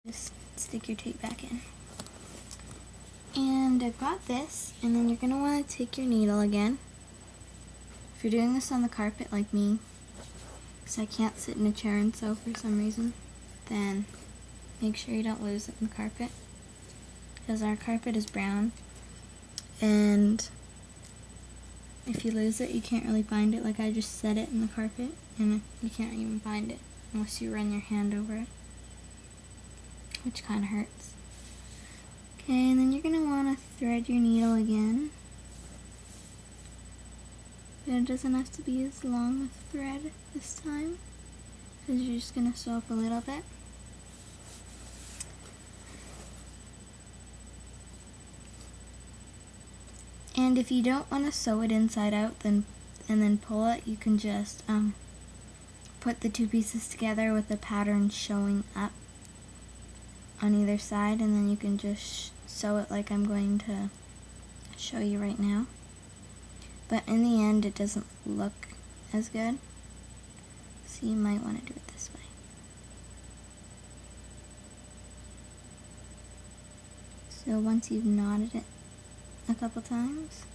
Just stick your tape back in. And I've got this, and then you're going to want to take your needle again. If you're doing this on the carpet like me, because I can't sit in a chair and sew for some reason, then make sure you don't lose it in the carpet, because our carpet is brown, and if you lose it, you can't really find it. Like I just set it in the carpet, and you can't even find it unless you run your hand over it, which kind of hurts. Okay, and then you're going to want to thread your needle again. But it doesn't have to be as long a thread this time, because you're just going to sew up a little bit. And if you don't want to sew it inside out and then pull it, you can just put the two pieces together with the pattern showing up on either side, and then you can just sew it like I'm going to show you right now. But in the end, it doesn't look as good, so you might want to do it this way. So once you've knotted it a couple times,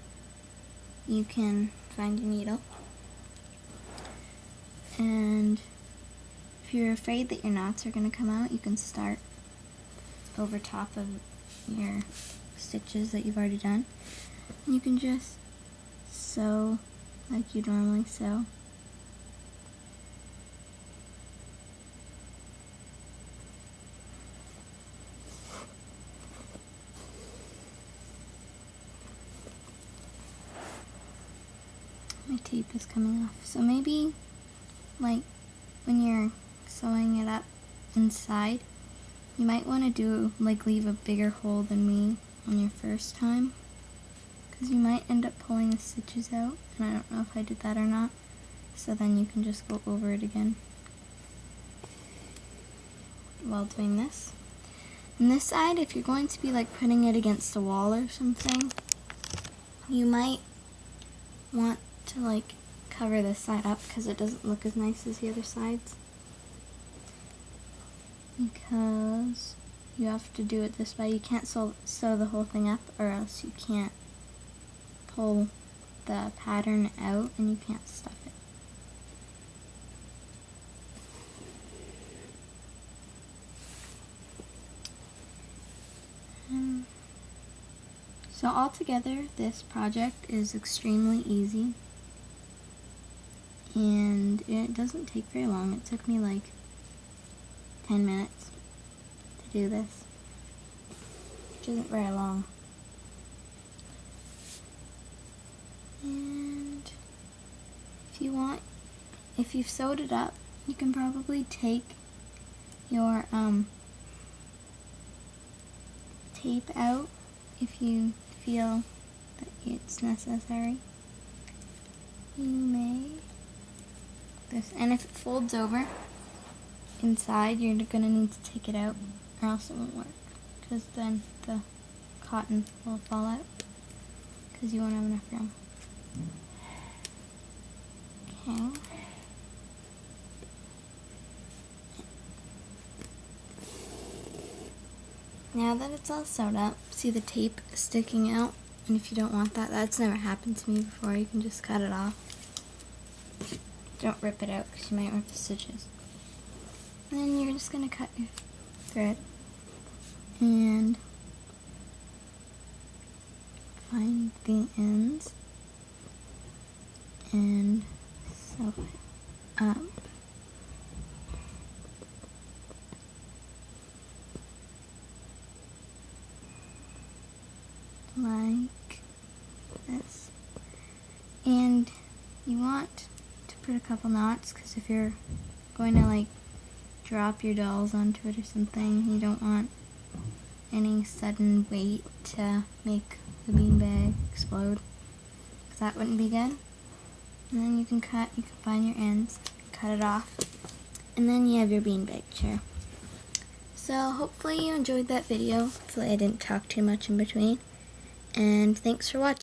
you can find your needle. And if you're afraid that your knots are going to come out, you can start over top of your stitches that you've already done. And you can just sew like you normally sew. My tape is coming off. So maybe like when you're sewing it up inside, you might want to do like leave a bigger hole than me on your first time, because you might end up pulling the stitches out, and I don't know if I did that or not, so then you can just go over it again while doing this. And this side, if you're going to be like putting it against a wall or something, you might want to like cover this side up because it doesn't look as nice as the other sides, because you have to do it this way. You can't sew the whole thing up, or else you can't pull the pattern out and you can't stuff it. So altogether, this project is extremely easy, and it doesn't take very long. It took me like 10 minutes to do this, which isn't very long. And if you want, if you've sewed it up, you can probably take your tape out if you feel that it's necessary. You may this, and if it folds over inside, you're gonna need to take it out, or else it won't work, because then the cotton will fall out because you won't have enough room. Okay. Now that it's all sewed up, see the tape sticking out? And if you don't want that, that's never happened to me before, you can just cut it off. Don't rip it out because you might rip the stitches. And then you're just going to cut your thread and find the ends and sew it up. Like this. And you want to put a couple knots, because if you're going to like drop your dolls onto it or something, you don't want any sudden weight to make the beanbag explode, because that wouldn't be good. And then you can find your ends, cut it off, and then you have your beanbag chair. So hopefully you enjoyed that video. Hopefully I didn't talk too much in between. And thanks for watching.